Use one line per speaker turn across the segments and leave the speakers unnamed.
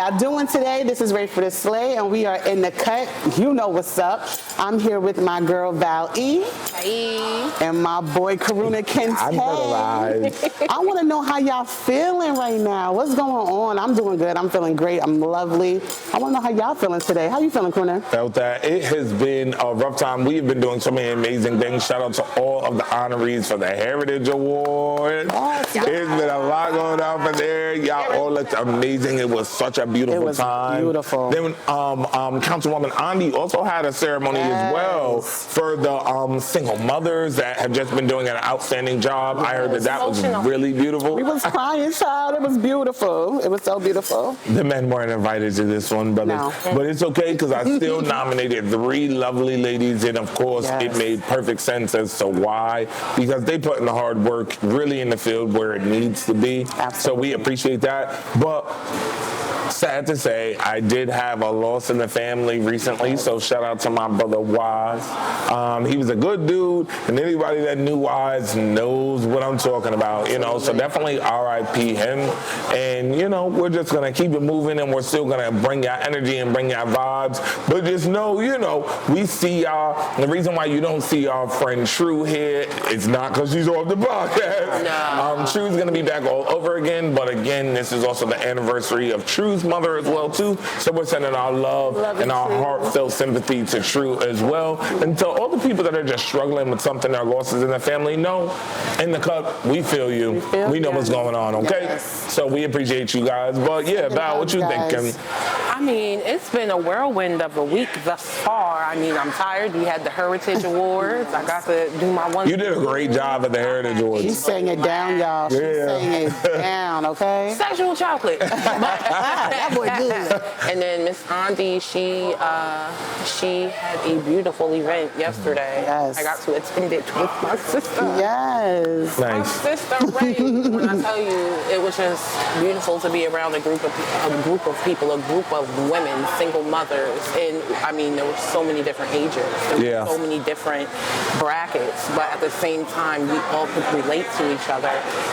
y'all doing today? This is Ready for the Slay, and we are in the cut. You know what's up. I'm here with my girl Val E.
Hey.
And my boy Karuna Kente.
I'm alive.
I want to know how y'all feeling right now. What's going on? I'm doing good. I'm feeling great. I'm lovely. I want to know how y'all feeling today. How you feeling, Karuna?
Felt that. It has been a rough time. We have been doing so many amazing things. Shout out to all of the honorees for the Heritage Award.
Yes.
It's been a lot going on for there. Y'all all looked amazing. It was such a beautiful time.
Beautiful.
Then Councilwoman Andi also had a ceremony as well for the single mothers that have just been doing an outstanding job. I heard that was really beautiful.
We was crying, child. It was beautiful. It was so beautiful.
The men weren't invited to this one, but it's okay because I still nominated 3 lovely ladies, and of course it made perfect sense as to why, because they put in the hard work really in the field where it needs to be.
Absolutely.
So we appreciate that. But sad to say, I did have a loss in the family recently, so shout out to my brother Wise. He was a good dude, and anybody that knew Wise knows what I'm talking about, you know, so definitely R.I.P. him. And, you know, we're just going to keep it moving, and we're still going to bring y'all energy and bring y'all vibes. But just know, you know, we see y'all. The reason why you don't see our friend True here is not because she's off the podcast.
No.
True's going to be back all over again, but again, this is also the anniversary of True's mother as well too, so we're sending our love and our heartfelt sympathy to True as well, and to all the people that are just struggling with something, their losses in their family. No, in the cut, we feel you. We know what's going on, okay? So we appreciate you guys. But yeah, Val, what you thinking?
I mean, it's been a whirlwind of a week thus far. I mean, I'm tired. We had the Heritage Awards. I got to do my one.
You did a great job at the Heritage Awards.
She's saying it down, y'all. She's saying it down, okay?
Sexual chocolate.
That boy good.
And then Miss Andi, she had a beautiful event yesterday.
Yes.
I got to attend it with my sister.
Yes.
My
Nice.
sister Ray. When I tell you, it was just beautiful to be around a group of people, a group of women, single mothers, and I mean, there were so many different ages, there were so many different brackets, but at the same time, we all could relate to each other,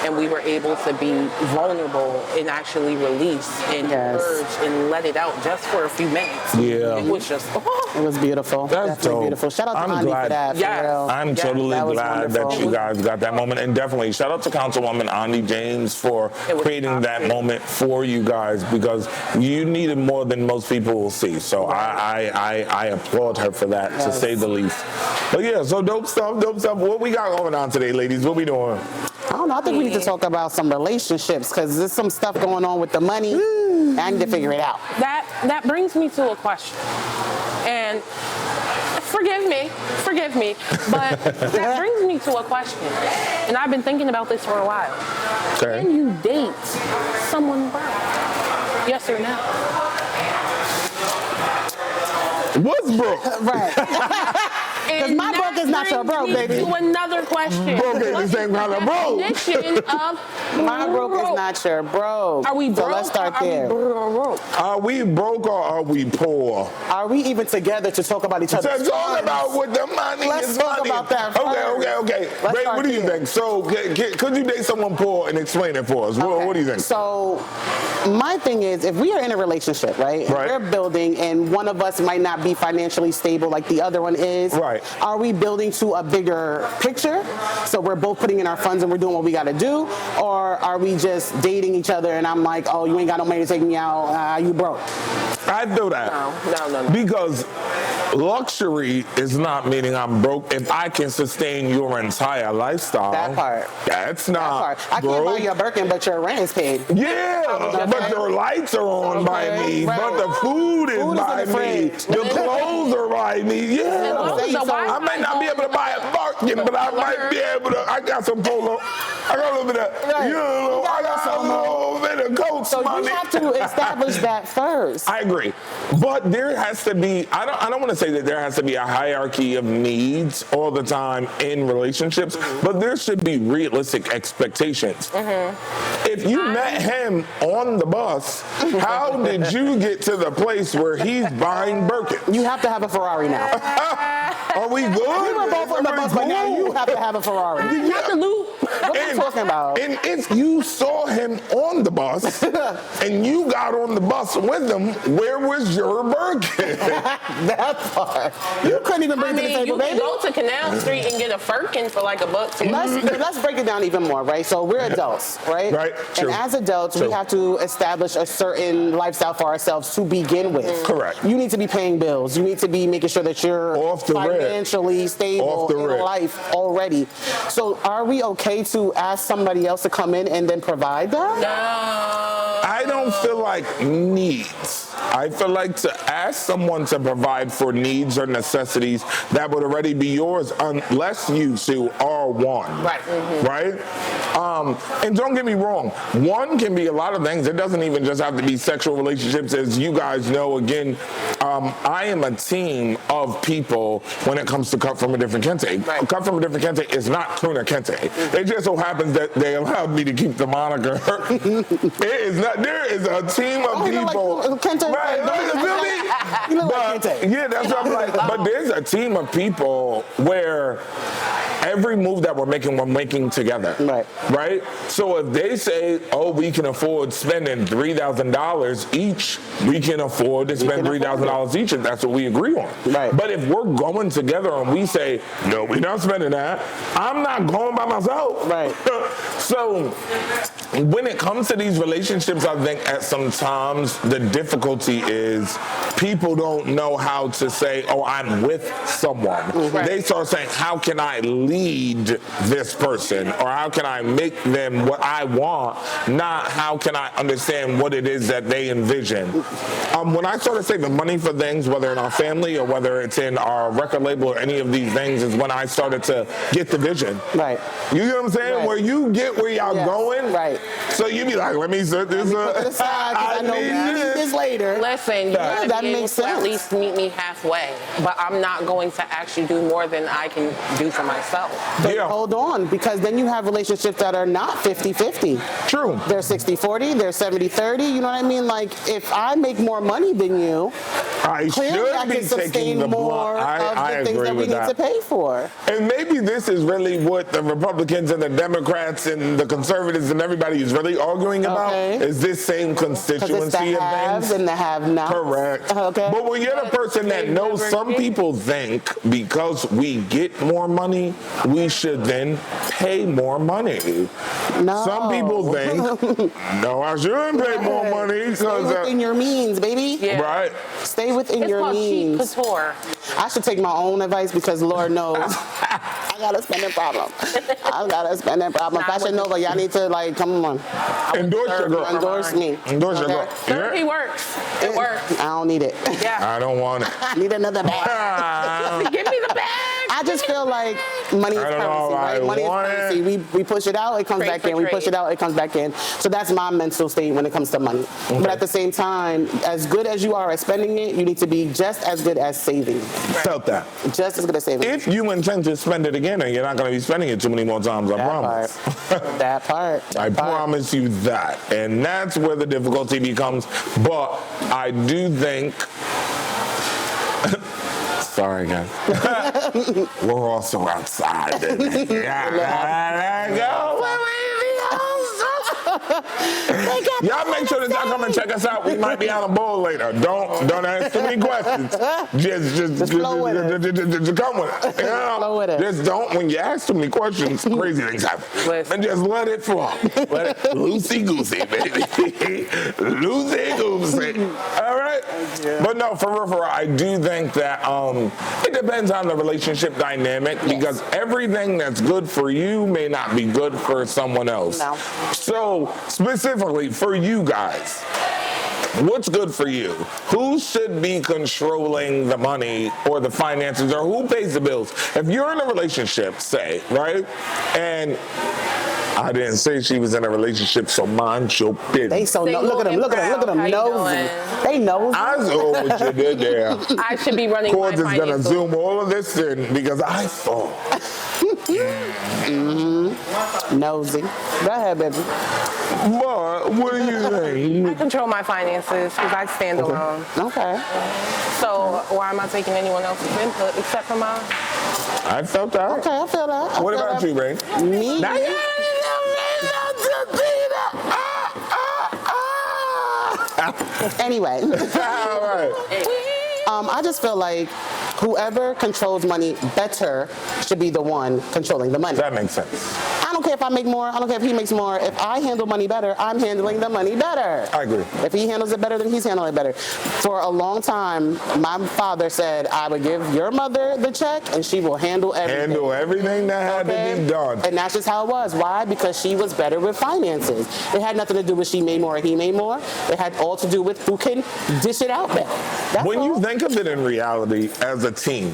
and we were able to be vulnerable and actually release and purge and let it out just for a few minutes.
Yeah.
It was just,
It was beautiful.
That's
definitely
dope.
beautiful. Shout out to
I'm
Andi
glad.
for that.
Yes.
For real.
I'm totally
that was
glad
wonderful.
that you guys got that moment, and definitely shout out to Councilwoman Andi James for creating that moment for you guys, because you needed more than most people will see. So I applaud her for that, to say the least. But yeah, so dope stuff. What we got going on today, ladies? What we doing?
I don't know. I think we need to talk about some relationships, because there's some stuff going on with the money. I need to figure it out.
that brings me to a question, and forgive me, but that brings me to a question, and I've been thinking about this for a while.
Okay.
Can you date someone broke? Yes or no?
What's broke?
Right. Because my broke is not your broke, baby.
To another question.
Broke ain't the same kind of broke.
Definition of
My broke is not your broke.
Are we broke?
So let's start there.
Are we broke or are we poor?
Are we even together to talk about each other?
So talk about what the money
Let's
is
talk
money.
about that
Okay.
Let's
Ray,
start
what do you
there.
think? So could you date someone poor and explain it for us? What do you think?
So my thing is, if we are in a relationship, right? We're building, and one of us might not be financially stable like the other one is.
Right.
Are we building to a bigger picture? So we're both putting in our funds and we're doing what we got to do? Or are we just dating each other and I'm like, oh, you ain't got no money to take me out, you broke?
I do that.
No.
Because luxury is not meaning I'm broke if I can sustain your entire lifestyle.
That part.
That's not
I
broke.
can't buy you a Birkin, but your rent is paid.
Yeah, but your lights are on by me.
Right.
But the food is by me. The clothes are by me. Yeah. I might not be able to buy a Birkin, but I might be able to. I got some polo. I got a little bit of, you know, I got a little bit of Kuts
So
money.
you have to establish that first.
I agree. But there has to be, I don't want to say that there has to be a hierarchy of needs all the time in relationships, but there should be realistic expectations. If you met him on the bus, how did you get to the place where he's buying Birkins?
You have to have a Ferrari now.
Are we good?
We were both on the bus, but now you have to have a Ferrari.
Not the loop.
What are you talking about?
And if you saw him on the bus and you got on the bus with him, where was your Birkin?
That part. You couldn't even bring it to the table,
you
baby.
can go to Canal Street and get a Firkin for like $1 too.
Let's break it down even more, right? So we're adults, right?
Right, true.
And as adults, we have to establish a certain lifestyle for ourselves to begin with.
Correct.
You need to be paying bills. You need to be making sure that you're
Off the rip.
financially stable in life already. So are we okay to ask somebody else to come in and then provide that?
No.
I don't feel like needs. I feel like to ask someone to provide for needs or necessities that would already be yours unless you two are one.
Right. Mm-hmm.
Right? And don't get me wrong, one can be a lot of things. It doesn't even just have to be sexual relationships. As you guys know, again, I am a team of people when it comes to Cut from a Different Kente.
Right.
Cut from a Different Kente is not Tuna Kente. Mm-hmm. It just so happens that they allowed me to keep the moniker. It is not. There is a team of people.
Like Kente.
Right, you feel me?
You look like Kente.
Yeah, that's what I'm like. But there's a team of people where every move that we're making together.
Right.
Right? So if they say, oh, we can afford spending $3,000 each, we can afford to spend $3,000 each, and that's what we agree on.
Right.
But if we're going together and we say, no, we're not spending that, I'm not going by myself.
Right.
So when it comes to these relationships, I think at some times the difficulty is people don't know how to say, oh, I'm with someone.
Right.
They start saying, how can I lead this person? Or how can I make them what I want? Not how can I understand what it is that they envision. When I started saving money for things, whether in our family or whether it's in our record label or any of these things, is when I started to get the vision.
Right.
You know what I'm saying?
Right.
Where you get where y'all going.
Right.
So you be like, let me set this up.
Put it aside, 'cause I know we need this later.
Listen, you gotta
that
be able
makes
to
sense.
at least meet me halfway. But I'm not going to actually do more than I can do for myself.
But
Yeah.
hold on, because then you have relationships that are not 50-50.
True.
They're 60-40, they're 70-30, you know what I mean? Like, if I make more money than you,
I
clearly I
should be
can
taking
sustain
the
more
blunt.
of
I
the things
agree
that we
with
need
that.
to pay for.
And maybe this is really what the Republicans and the Democrats and the conservatives and everybody is really arguing about.
Okay.
Is this same
Because it's the
constituency of
haves
things?
and the have-nots.
Correct.
Okay.
But when you're the person that knows, some people think because we get more money, we should then pay more money.
No.
Some people think, no, I shouldn't pay more money.
Stay within your means, baby.
Yeah.
Right.
Stay within
It's
your
called cheap
means.
couture.
I should take my own advice because Lord knows I got a spending problem. I got a spending problem.
Nah,
Fashion Nova, y'all need to like come on,
Endorse your girl.
endorse me.
Endorse your girl.
Therapy works. It works.
I don't need it.
Yeah.
I don't want it.
I need another bag.
Give me the bag.
I just feel like money is
I don't know
currency,
if I
right? Money is
want
currency. We push it out, it comes
Trade
back
for
in. We push
trade.
it out, it comes back in. So that's my mental state when it comes to money. But at the same time, as good as you are at spending it, you need to be just as good as saving.
Felt that.
Just as good as saving.
If you intend to spend it again, and you're not going to be spending it too many more times, I promise.
That part.
I promise you that. And that's where the difficulty becomes. But I do think. Sorry, guys. We're also outside. Y'all make sure that y'all come and check us out. We might be on a bowl later. Don't ask too many questions. Just
flow with it.
come with it. You know?
Flow with it.
Just don't. When you ask too many questions, crazy things happen.
Listen.
And just let it flow. Let it loosey goosey, baby. Loosey goosey. All right. But no, for real, I do think that it depends on the relationship dynamic because everything that's good for you may not be good for someone else.
No.
So specifically for you guys, what's good for you? Who should be controlling the money or the finances, or who pays the bills? If you're in a relationship, say, right, and I didn't say she was in a relationship, so mind your business.
They so look at them
How you
nosy.
doing?
They nosy.
I saw what you did there.
I should be running
Cords
my
is gonna
finances.
zoom all of this in because I thought.
Nosy. Go ahead, baby.
But what do you think?
I control my finances because I stand alone.
Okay.
So why am I taking anyone else's input except for mine?
I felt that.
Okay, I feel that.
What about you, Ray?
Me?
Now you
Anyway,
all right.
I just feel like whoever controls money better should be the one controlling the money.
That makes sense.
I don't care if I make more. I don't care if he makes more. If I handle money better, I'm handling the money better.
I agree.
If he handles it better, then he's handling it better. For a long time, my father said I would give your mother the check and she will handle everything.
Handle everything that had to be done.
And that's just how it was. Why? Because she was better with finances. It had nothing to do with she made more or he made more. It had all to do with who can dish it out better. That's
When
all.
you think of it in reality as a team,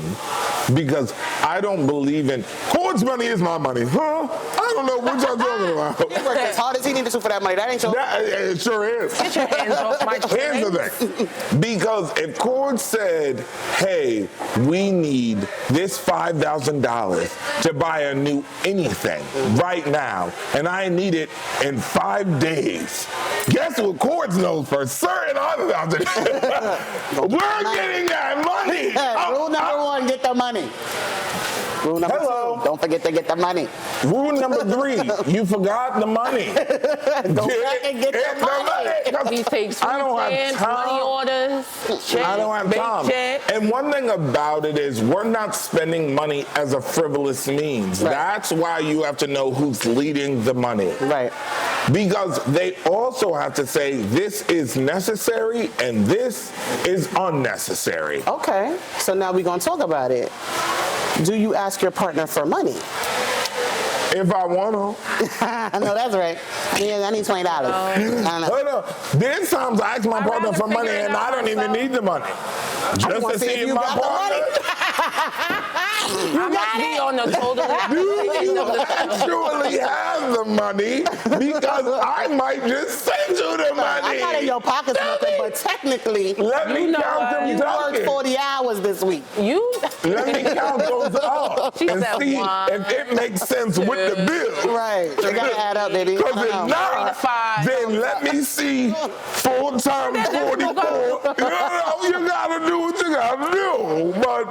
because I don't believe in Kuts money is my money, huh? I don't know what y'all talking about.
He worked as hard as he needed to for that money. That ain't your.
It sure is.
Get your hands off my
Here's the thing. Because if Kuts said, hey, we need this $5,000 to buy a new anything right now, and I need it in 5 days, guess what Kuts knows for certain other thousand? We're getting that money.
Rule number one, get the money. Rule number two, don't forget to get the money.
Rule number 3, you forgot the money.
Go back and get the money.
He takes
I don't have
food stamps,
time.
money orders, check,
I don't have
big
time.
check.
And one thing about it is we're not spending money as a frivolous means.
Right.
That's why you have to know who's leading the money.
Right.
Because they also have to say this is necessary and this is unnecessary.
Okay, so now we're going to talk about it. Do you ask your partner for money?
If I want to.
No, that's right. Yeah, I need $20. I don't know.
Hold on. There's times I ask my partner
rather
for money
figure it
and
out
I don't even
myself.
need the money. Just
wanna
to
see
see
if
if
you
my
got the
partner.
I must be on the total.
Do you actually have the money? Because I might just send you the money.
I'm not in your pockets nothing, but technically,
Let me
know
count
what?
them
you worked
ducats.
40 hours this week.
You?
Let me count those up
She
and
said
see
one,
if it makes sense with the bill.
Right. They got to add up, baby.
Because
I
if
know.
not,
3 to 5.
then let me see 4 times 44. You gotta do what you gotta do. But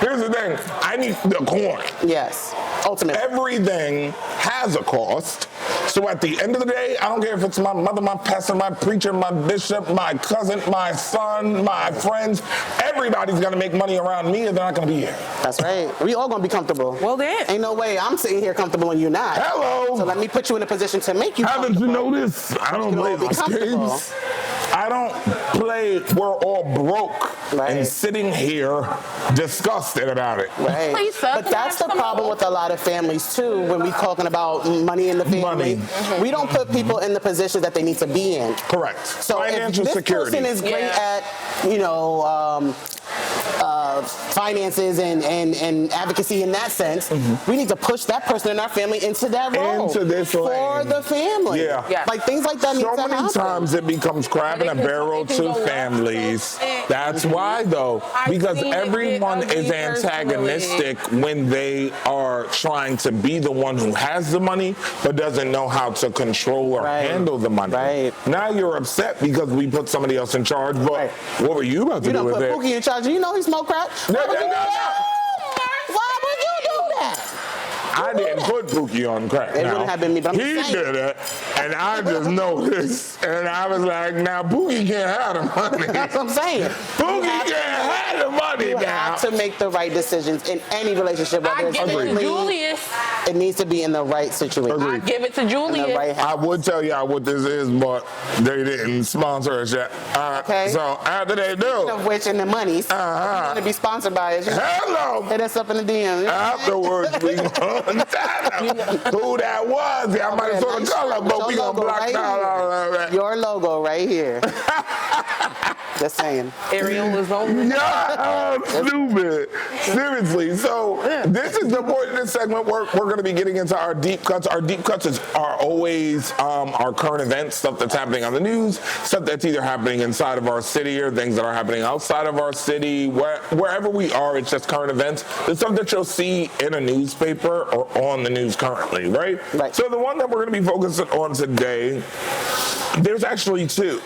here's the thing, I need the coin.
Yes. Ultimately.
Everything has a cost. So at the end of the day, I don't care if it's my mother, my pastor, my preacher, my bishop, my cousin, my son, my friends. Everybody's gonna make money around me, or they're not gonna be here.
That's right. We all going to be comfortable.
Well, then.
Ain't no way I'm sitting here comfortable and you're not.
Hello.
So let me put you in a position to make you
Haven't you
comfortable.
noticed? I don't
You
play
all be
those
comfortable.
games. I don't play, we're all broke
Right.
and sitting here disgusted about it.
Right.
Please, sir,
But
can I
that's the
have some
problem
more?
with a lot of families too when we talking about money in the family.
Money.
We don't put people in the position that they need to be in.
Correct.
So
Financial
if this
security.
person is great
Yeah.
at, finances and advocacy in that sense, we need to push that person in our family into that role.
Into this
for
lane.
the family.
Yeah.
Yeah.
Like things like that need
So
to
many
happen.
times it becomes crab in a barrel
it can
to
go left,
families.
go right.
That's why though,
I've
because
seen it
everyone
get
is
ugly
antagonistic when they are trying to be the one who has the money but doesn't know how to control or
Right.
handle the money.
Right.
Now you're upset because we put somebody else in charge, but
Right.
what were you about to
You
do
done
with
put
it?
Pookie in charge. You know he smoke crack. Why would you do that? Why would you do that?
I didn't put Pookie on crack.
It
now.
wouldn't have been me, but I'm
he
just saying.
did it, and I just noticed, and I was like, now Pookie can't have the money.
That's what I'm saying.
Pookie can't have the money
You
now.
have to make the right decisions in any relationship, whether
I
it's
give it to
family,
Julius.
it needs to be in the right situation.
I give it to
In the
Julius.
right
I would tell y'all what this is, but they didn't sponsor us yet.
Okay.
So after they do,
Of which in the monies, going to be sponsored by us.
hello.
Hit us up in the DM.
Afterwards, we gonna tell them who that was. Yeah, I might have saw the color, but we gonna block down all of that.
Your logo right here. Just saying.
Ariel was over.
Yeah, stupid. Seriously. So this is the point of this segment. We're going to be getting into our deep cuts. Our deep cuts are always our current events, stuff that's happening on the news, stuff that's either happening inside of our city or things that are happening outside of our city. Wherever we are, it's just current events. The stuff that you'll see in a newspaper or on the news currently, right?
Right.
So the one that we're going to be focusing on today, there's actually two.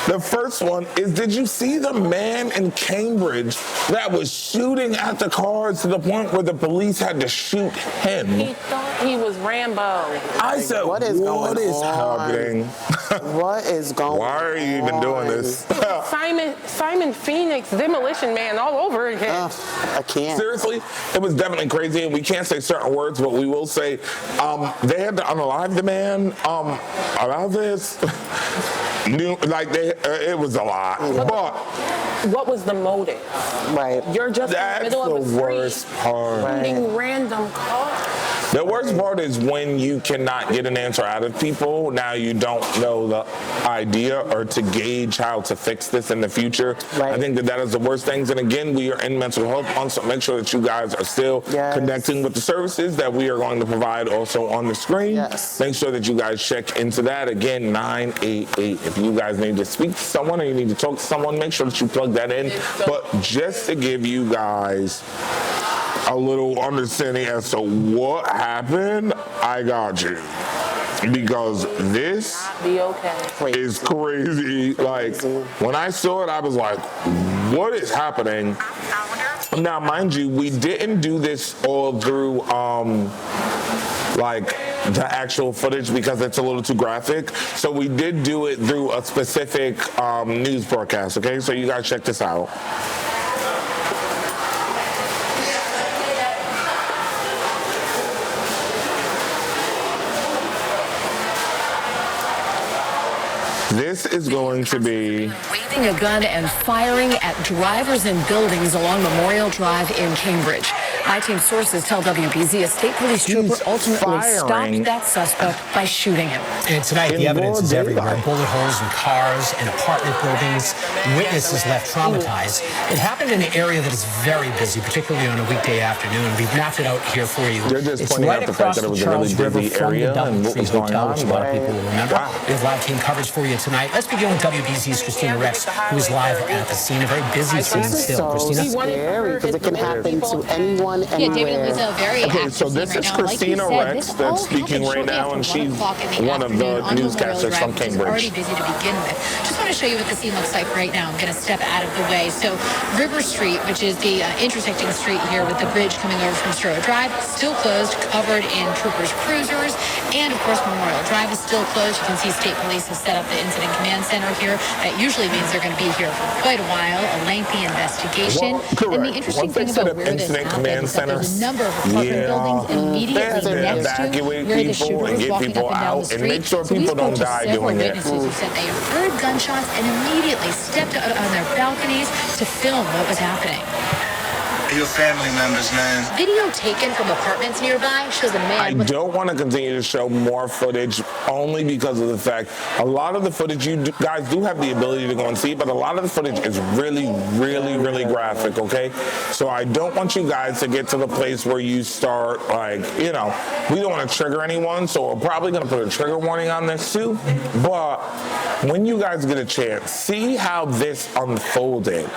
The first one is, did you see the man in Cambridge that was shooting at the cars to the point where the police had to shoot him?
He thought he was Rambo.
I said, what is happening?
What is going on?
Why are you even doing this?
Simon Phoenix, Demolition Man, all over again.
I can't.
Seriously, it was definitely crazy, and we can't say certain words, but we will say they had to unalive the man about this. It was a lot. But
what was the motive?
Right.
You're just in the middle of a street,
worst part.
shooting random cars.
The worst part is when you cannot get an answer out of people. Now you don't know the idea or to gauge how to fix this in the future.
Right.
I think that is the worst things. And again, we are in mental health month, so make sure that you guys are still connecting with the services that we are going to provide also on the screen.
Yes.
Make sure that you guys check into that. Again, 988. If you guys need to speak to someone or you need to talk to someone, make sure that you plug that in. But just to give you guys a little understanding as to what happened, I got you. Because this is crazy. Like, when I saw it, I was like, what is happening? Now, mind you, we didn't do this all through, the actual footage because it's a little too graphic. So we did do it through a specific news broadcast, okay? So you guys check this out. This is going to be
waving a gun and firing at drivers in buildings along Memorial Drive in Cambridge. I-team sources tell WBZ a state police trooper ultimately stopped that suspect by shooting him.
And tonight, the evidence is everywhere. Bullet holes in cars and apartment buildings. Witnesses left traumatized. It happened in an area that is very busy, particularly on a weekday afternoon. We've mapped it out here for you.
It's right across the Charles River from the Doubletree Hotel, which a lot of people will remember. We have live team coverage for you tonight. Let's begin with WBZ's Christina Rex, who is live at the scene. A very busy scene still. Christina?
Scary because it can happen to anyone,
Yeah, David
anywhere.
was a very
Okay, so this is Christina Rex that's speaking right now, and she's one of the newscasters from Cambridge.
Already busy to begin with. Just want to show you what the scene looks like right now. I'm going to step out of the way. So River Street, which is the intersecting street here with the bridge coming over from Stroh Drive, still closed, covered in troopers' cruisers, and of course Memorial Drive is still closed. You can see state police has set up the incident command center here. That usually means they're going to be here for quite a while, a lengthy investigation.
Correct.
And the interesting thing about where this happened is that there's a number of apartment buildings immediately next to where the shooter was walking up and down the street.
And make sure
So we
people
spoke
don't
to
die
several
doing it.
witnesses who said they heard gunshots and immediately stepped out on their balconies to film what was happening.
Your family members, man.
Video taken from apartments nearby shows a man
I don't want to continue to show more footage only because of the fact a lot of the footage guys do have the ability to go and see, but a lot of the footage is really, really, really graphic, okay? So I don't want you guys to get to the place where you start, we don't want to trigger anyone, so we're probably going to put a trigger warning on this too. But when you guys get a chance, see how this unfolded.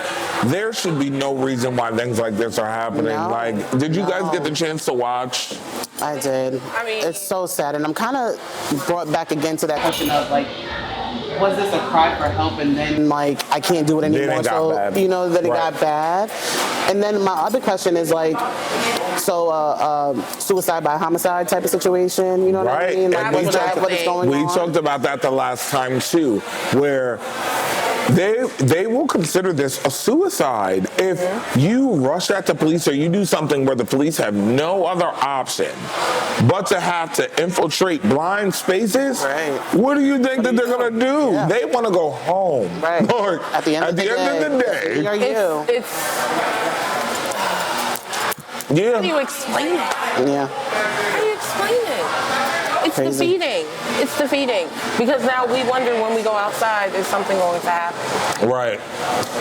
There should be no reason why things like this are happening.
No,
did you guys get the chance to watch?
I did.
I mean,
it's so sad, and I'm kind of brought back again to that question of was this a cry for help, and then I can't do it anymore?
It got bad.
That it got bad. And then my other question is suicide by homicide type of situation. You know what I mean?
And
What is going on?
We talked about that the last time too, where they will consider this a suicide if you rush at the police or you do something where the police have no other option but to have to infiltrate blind spaces.
Right.
What do you think that they're gonna do?
Yeah.
They want to go home.
Right. At the end of the day,
How do you explain it?
Yeah.
How do you explain it? It's
Crazy.
defeating. it's defeating because now we wonder when we go outside, is something going to happen?
Right.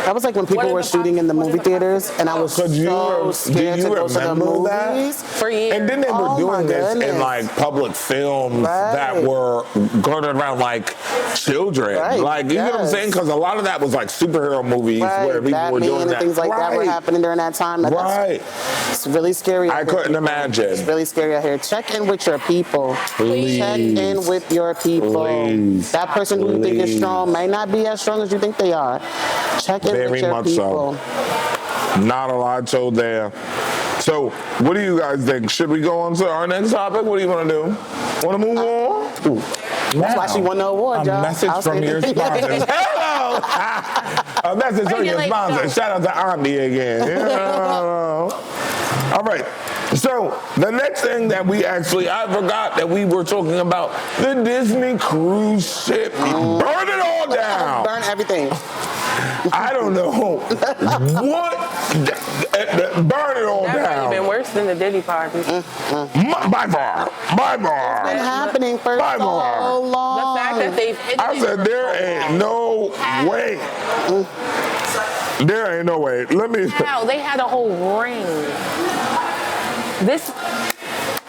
That was like when people were shooting in the movie theaters, and I was so scared to go to the movies.
For years.
And then they were doing this in like public films that were going around like children. Like, you know what I'm saying? Because a lot of that was like superhero movies where people were doing that.
Things like that were happening during that time. It's really scary.
I couldn't imagine.
It's really scary out here. Check in with your people.
Please.
Check in with your people.
Please.
That person who you think is strong may not be as strong as you think they are. Check in with your people.
Not a lot told there. So, what do you guys think? Should we go on to our next topic? What do you want to do? Want to move on?
That's why she won the award, y'all.
A message from your sponsors. Hello! A message from your sponsors. Shout out to Andy again. All right. So, the next thing that I forgot that we were talking about, the Disney cruise ship. Burn it all down.
Burn everything.
I don't know what. Burn it all down.
That might have been worse than the Diddy party.
By far.
It's been happening for so long.
The fact that they've hit
I said there ain't no way. There ain't no way. Let me.
Wow, they had a whole ring.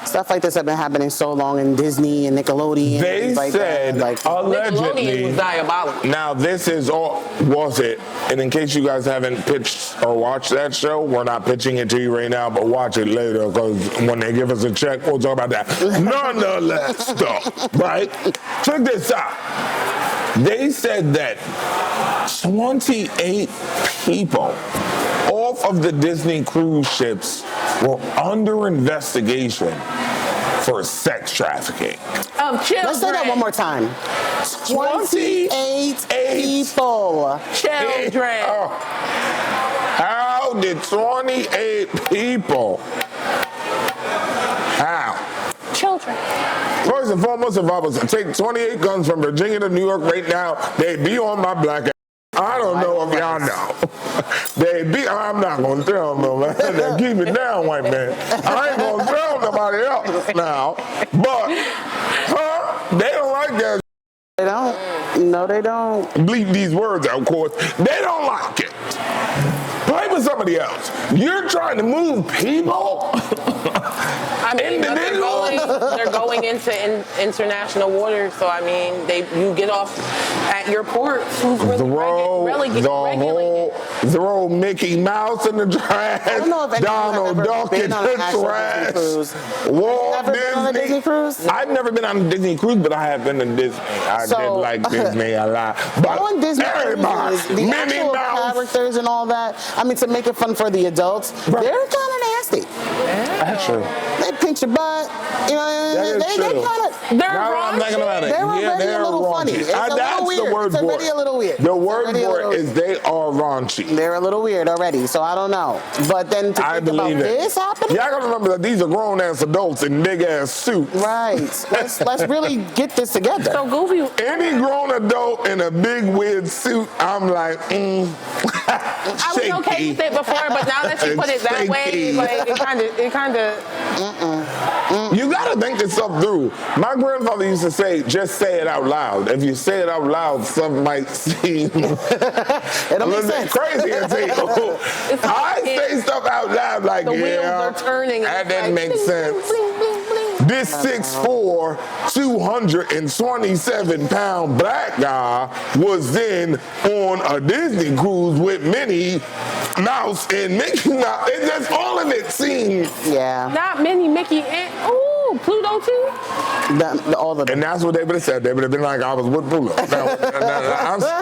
Stuff like this have been happening so long in Disney and Nickelodeon.
They
like
said, allegedly,
Nickelodeon was diabolical.
Now this is all, was it? And in case you guys haven't pitched or watched that show, we're not pitching it to you right now, but watch it later because when they give us a check, we'll talk about that. None of that stuff, right? Check this out. They said that 28 people off of the Disney cruise ships were under investigation for sex trafficking.
Of children.
Let's say that one more time. 28 people.
Children.
How did 28 people? How?
Children.
First and foremost, if I was to take 28 guns from Virginia to New York right now, they'd be on my black ass. I don't know if y'all know. I'm not going to tell them, man. Keep it down, white man. I ain't going to tell nobody else now. But, they don't like that.
They don't. No, they don't.
Bleep these words out, of course. They don't like it. Play with somebody else. You're trying to move people?
I mean, they're going into international waters, so I mean, you get off at your ports. Who's really
throw Mickey Mouse in the trash.
I don't know if
Donald Duck in the trash. Walt Disney
cruise.
I've never been on a Disney cruise, but I have been to Disney. I did like Disney a lot. But
on Disney
everybody,
cruises, the actual characters and all that. I mean, to make it fun for the adults, they're kind of nasty.
That's true.
They pinch your butt. You know, they kind of.
They're raunchy.
They're already a little funny. It's a little weird. It's already a little weird.
The word for it is they are raunchy.
They're a little weird already, so I don't know. But then to think about this happening?
Y'all gotta remember that these are grown-ass adults in big-ass suits.
Right. Let's really get this together.
So goofy.
Any grown adult in a big weird suit, I'm like,
I was okay with it before, but now that you put it that way, like it kind of.
You gotta think this stuff through. My grandfather used to say, "Just say it out loud." If you say it out loud, some might seem
it'll make sense.
Crazy and say, I say stuff out loud like,
the wheels are turning.
That didn't make sense. This 6'4", 227-pound black guy was then on a Disney cruise with Minnie Mouse and Mickey Mouse. It's just all of it seems.
Yeah.
Not Minnie, Mickey, and Pluto too.
All of them.
And that's what they would have said. They would have been like, I was with Pluto. I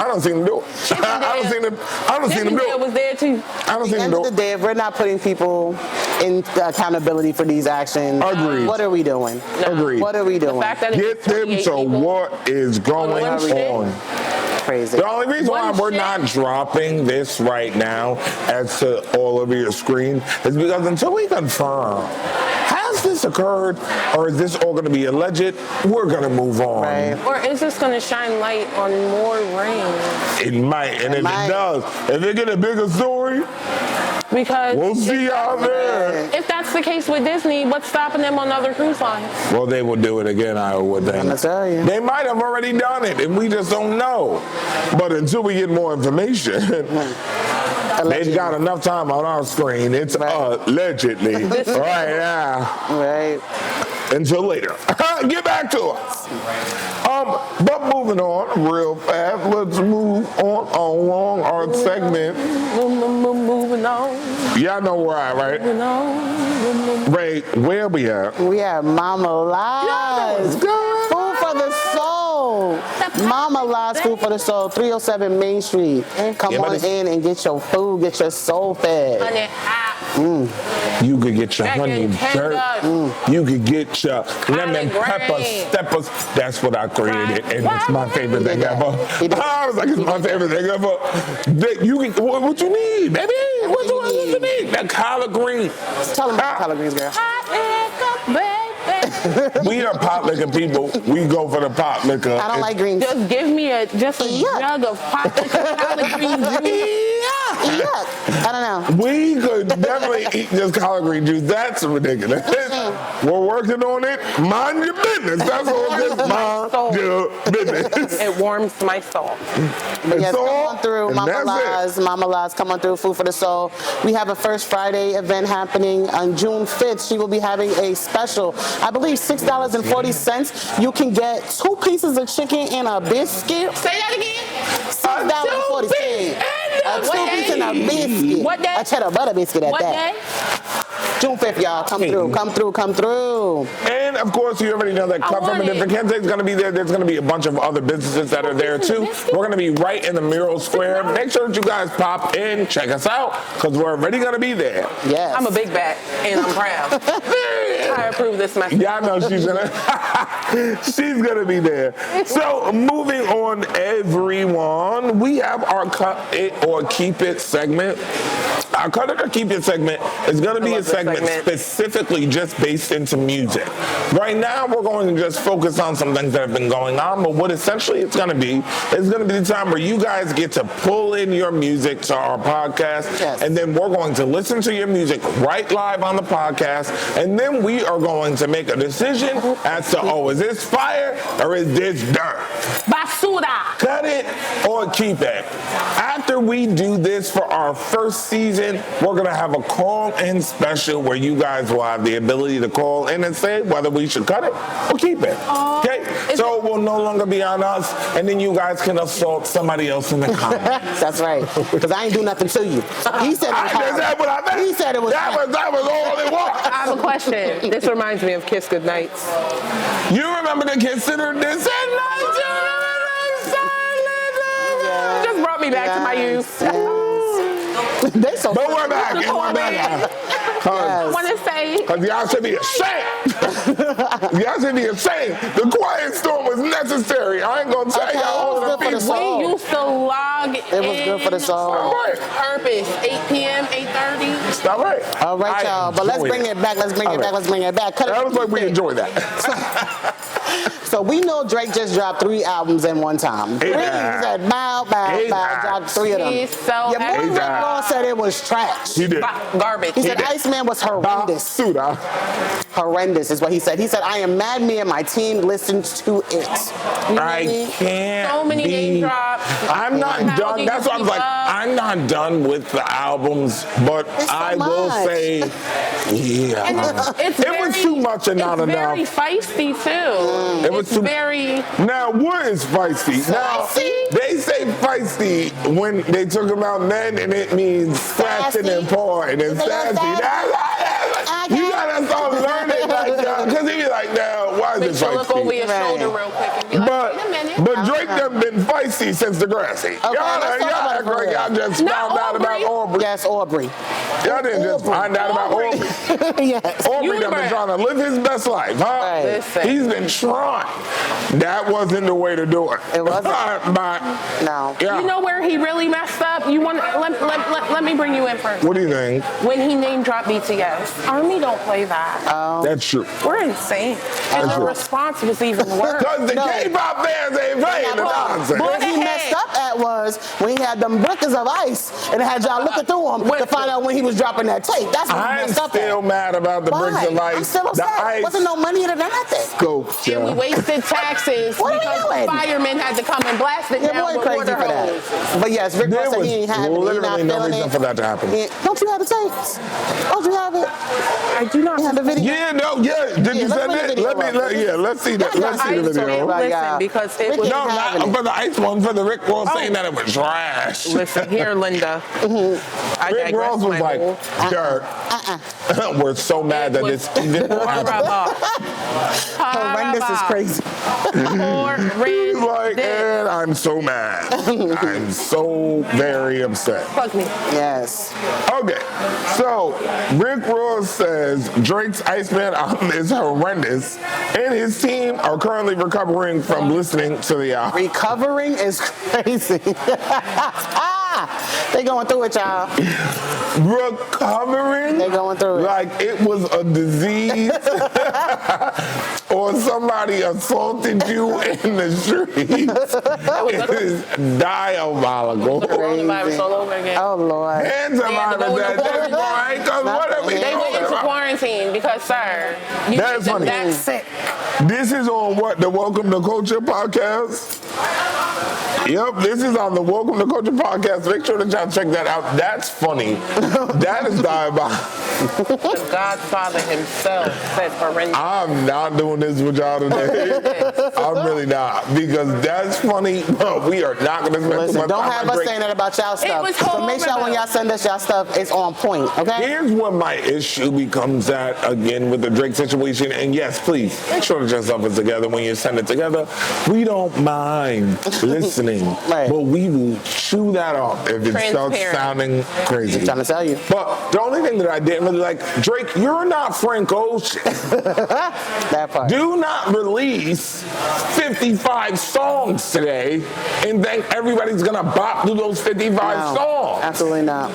don't see them do it. I don't see them do it.
Was there too.
I don't see them do it.
At the end of the day, if we're not putting people in accountability for these actions, what are we doing?
Agreed.
What are we doing?
The fact that
Get them to what is going on.
Crazy.
The only reason why we're not dropping this right now as to all over your screen is because until we confirm, has this occurred or is this all going to be alleged, we're going to move on.
Right.
Or is this going to shine light on more rain?
It might, and if it does, if it get a bigger story,
Because
we'll see y'all there.
if that's the case with Disney, what's stopping them on other cruise lines?
Well, they will do it again, I would think.
I'm gonna tell you.
They might have already done it, and we just don't know. But until we get more information, they've got enough time on our screen. It's allegedly right now.
Right.
Until later. Get back to us. But moving on real fast, let's move on along our segment.
Moving on.
Y'all know where I, right?
Moving on.
Ray, where we at?
We have Mama Lies. Food for the soul. Mama Lies Food for the Soul, 307 Main Street. Come on in and get your food, get your soul fed.
Honey hot.
You could get your honey dirt. You could get your lemon pepper steppers. That's what I created, and it's my favorite thing ever. I was like, it's my favorite thing ever. You can, what you need, baby? What you need? That collard green.
Tell them about collard greens, girl.
We are pot liquor people. We go for the pot liquor.
I don't like greens.
Just give me a jug of pot liquor, collard green juice.
Yuck. I don't know.
We could definitely eat just collard green juice. That's ridiculous. We're working on it. Mind your business. That's all it is. Mind your business.
It warms my soul.
But yes, come on through. Mama Lies, come on through. Food for the Soul. We have a First Friday event happening on June 5th. She will be having a special, I believe $6.40. You can get 2 pieces of chicken and a biscuit.
Say that again.
$6.40. A 2 piece and a biscuit.
What day?
A cheddar butter biscuit at
what
that.
Day?
June 5th, y'all. Come through, come through, come through.
And, of course, you already know that Cut from a Different Kansas is going to be there. There's going to be a bunch of other businesses that are there, too. We're going to be right in the Mural Square. Make sure that you guys pop in, check us out, because we're already going to be there.
Yes.
I'm a big bat, and I'm proud. I approve this message.
Y'all know she's gonna be there. So moving on, everyone, we have our Cut It or Keep It segment. Our Cut It or Keep It segment is gonna be a segment specifically just based into music. Right now, we're going to just focus on some things that have been going on, but what essentially it's gonna be is gonna be the time where you guys get to pull in your music to our podcast, and then we're going to listen to your music right live on the podcast, and then we are going to make a decision as to, is this fire or is this dirt?
Basura.
Cut it or keep it. After we do this for our first season, we're going to have a call-in special where you guys will have the ability to call in and say whether we should cut it or keep it. Okay? So it will no longer be on us, and then you guys can assault somebody else in the comments.
That's right. Because I ain't do nothing to you. He said it was He said it was
that was all it was.
I have a question. This reminds me of Kiss Goodnights.
You remember the Consider This at night?
Just brought me back to my youth.
They so
but we're back. And we're back.
I want to say.
Because y'all should be ashamed. Y'all should be ashamed. The quiet storm was necessary. I ain't going to tell y'all all the people.
We used to log in.
It was good for the soul.
Purpose, 8 p.m., 8:30.
Stop right.
All right, y'all. But let's bring it back. Let's bring it back. Let's bring it back.
That was like we enjoyed that.
So we know Drake just dropped 3 albums in one time. He said, bow, dropped 3 of them.
He's so
Your boy Rick Ross said it was trash.
He did.
Garbage.
He said Iceman was horrendous. Horrendous is what he said. He said, I am mad me and my team listened to it.
I can't.
So many name drops.
I'm not done. That's why I was like, I'm not done with the albums, but I will say, it was too much and not enough.
It's very feisty too.
It was too
very.
Now, what is feisty? Now, they say feisty when they talk about men, and it means scratching and pawing and sassy. You gotta start learning like that, because he be like, now, why is it feisty?
Look over your shoulder real quick and be like, wait a minute.
But Drake done been feisty since Degrassi.
Okay,
y'all act like y'all just found out about Aubrey.
Yes, Aubrey.
Y'all didn't just find out about Aubrey.
Yes.
Aubrey done been trying to live his best life, huh?
Right.
He's been trying. That wasn't the way to do it.
It wasn't.
No.
You know where he really messed up? You want? Let me bring you in first.
What do you think?
When he name dropped BTS, Army don't play that.
That's true. true.
We're insane. And the response was even worse.
Because the K-pop fans ain't playing the nonsense.
What he messed up at was when he had them brickers of ice and had y'all looking through them to find out when he was dropping that tape. That's what he messed up at.
I'm still mad about the bricks of ice.
I'm still upset. Wasn't no money in it or nothing.
And we wasted taxes because the firemen had to come and blast it down with water hose.
But yes, Rick Ross said he ain't having it. He's not
literally no
feeling
reason
it.
for that to happen.
Don't you have the tapes? Don't you have it?
I do not
have the video.
Yeah, no, yeah. Did you send it? Let's see that. Let's see the video.
Listen, because it was
no, not for the ice one, for the Rick Ross saying that it was trash.
Listen here, Linda.
Rick Ross was like, dirt. We're so mad that this even
horrendous is crazy.
He's like, and I'm so mad. I'm so very upset.
Fuck me.
Yes.
Okay, so Rick Ross says Drake's Iceman album is horrendous, and his team are currently recovering from listening to the album.
Recovering is crazy. They going through it, y'all.
Recovering?
They going through it.
Like it was a disease or somebody assaulted you in the streets. It is diabolical.
Coronavirus all over again.
Oh, Lord.
Hands up out of that. That's right. Because what are we
They went
doing?
into quarantine because, sir, you
That's funny.
That's sick.
This is on what? The Welcome to Culture podcast? Yep, this is on the Welcome to Culture podcast. Make sure that y'all check that out. That's funny. That is diabolical.
The Godfather himself said horrendous.
I'm not doing this with y'all today. I'm really not. Because that's funny. But we are not going to spend too much
Don't
time
have
on
us
Drake.
saying that about y'all stuff. So make sure when y'all send us y'all stuff, it's on point, okay?
Here's where my issue becomes at, again, with the Drake situation. And yes, please, make sure that your stuff is together when you send it together. We don't mind listening.
Right.
But we will chew that off if it starts sounding crazy.
I'm trying to tell you.
But the only thing that I didn't really like, Drake, you're not Frank Ocean.
That part.
Do not release 55 songs today and think everybody's going to bop through those 55 songs.
Absolutely not.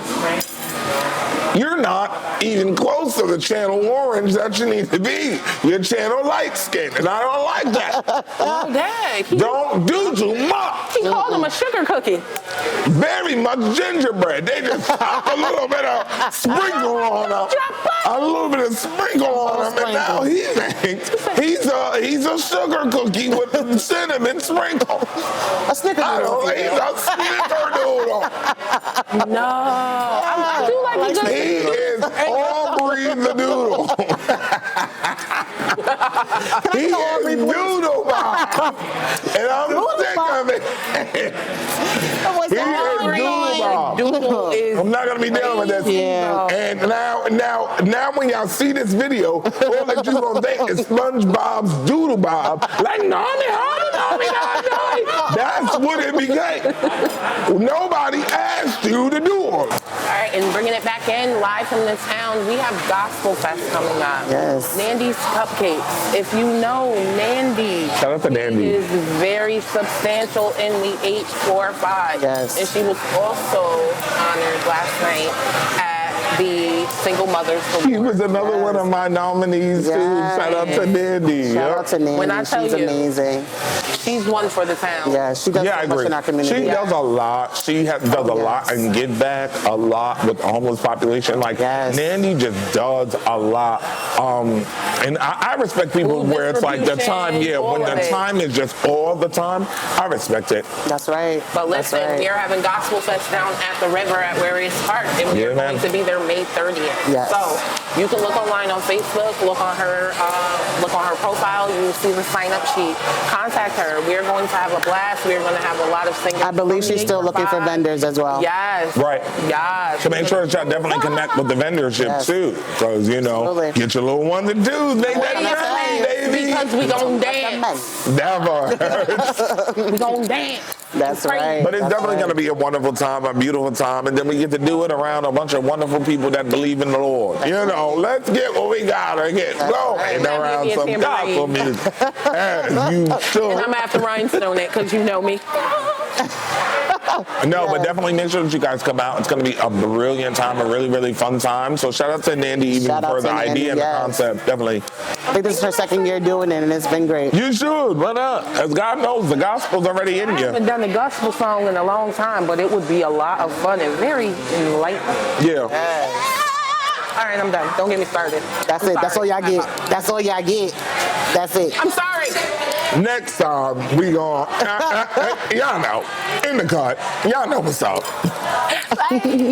You're not even close to the channel orange that you need to be. You're channel light skin, and I don't like that.
Oh, dang.
Don't do too much.
He called him a sugar cookie.
Very much gingerbread. They just pop a little bit of sprinkle on him. A little bit of sprinkle on him, and now he thinks he's a sugar cookie with a cinnamon sprinkle.
A snickerdoodle.
He's a snickerdoodle.
No. I do like a good
He is Aubrey the Doodle. He is Doodle Bob. And I'm sick of it. He is Doodle Bob.
Doodle is
I'm not going to be dealing with this.
Yeah.
And now when y'all see this video, all that you're going to think is SpongeBob's Doodle Bob. Like, no. That's what it became. Nobody asked you to do it.
All right, and bringing it back in, live from the town, we have Gospel Fest coming up.
Yes.
Nandy's Cupcakes. If you know Nandy,
Shout out to Nandy.
is very substantial in the H45.
Yes.
And she was also honored last night at the Single Mothers Award.
She was another one of my nominees, too. Shout out to Nandy.
Shout out to Nandy.
When I tell
She's
you,
amazing.
She's one for the town.
Yeah, she does
Yeah, I
so much
agree.
in our community.
She does a lot. She does a lot and give back a lot with the homeless population. Like, Nandy just does a lot. And I respect people where it's like the time, when the time is just all the time, I respect it.
That's right.
But listen, we are having Gospel Fest down at the river at Warriors Park, and we're going to be there May 30th.
Yes.
So you can look online on Facebook, look on her profile. You will see the sign-up sheet. Contact her. We're going to have a blast. We're going to have a lot of singers.
I believe she's still looking for vendors as well.
Yes.
Right.
Yes.
So make sure that y'all definitely connect with the vendorship too, because get your little ones and twos. They ready, baby.
Because we gon' dance.
Never.
We gon' dance.
That's right.
But it's definitely going to be a wonderful time, a beautiful time, and then we get to do it around a bunch of wonderful people that believe in the Lord. Let's get what we gotta get going around some gospel music.
And I'm gonna have to rhinestone it because you know me.
No, but definitely make sure that you guys come out. It's going to be a brilliant time, a really, really fun time. So shout out to Nandy even for the idea and the concept. Definitely.
I think this is her second year doing it, and it's been great.
You should. Why not? As God knows, the gospel's already in you.
I haven't done a gospel song in a long time, but it would be a lot of fun and very enlightening.
Yeah.
All right, I'm done. Don't get me started.
That's it. That's all y'all get. That's all y'all get. That's it.
I'm sorry.
Next time, we gon' y'all know, in the cut. Y'all know what's up.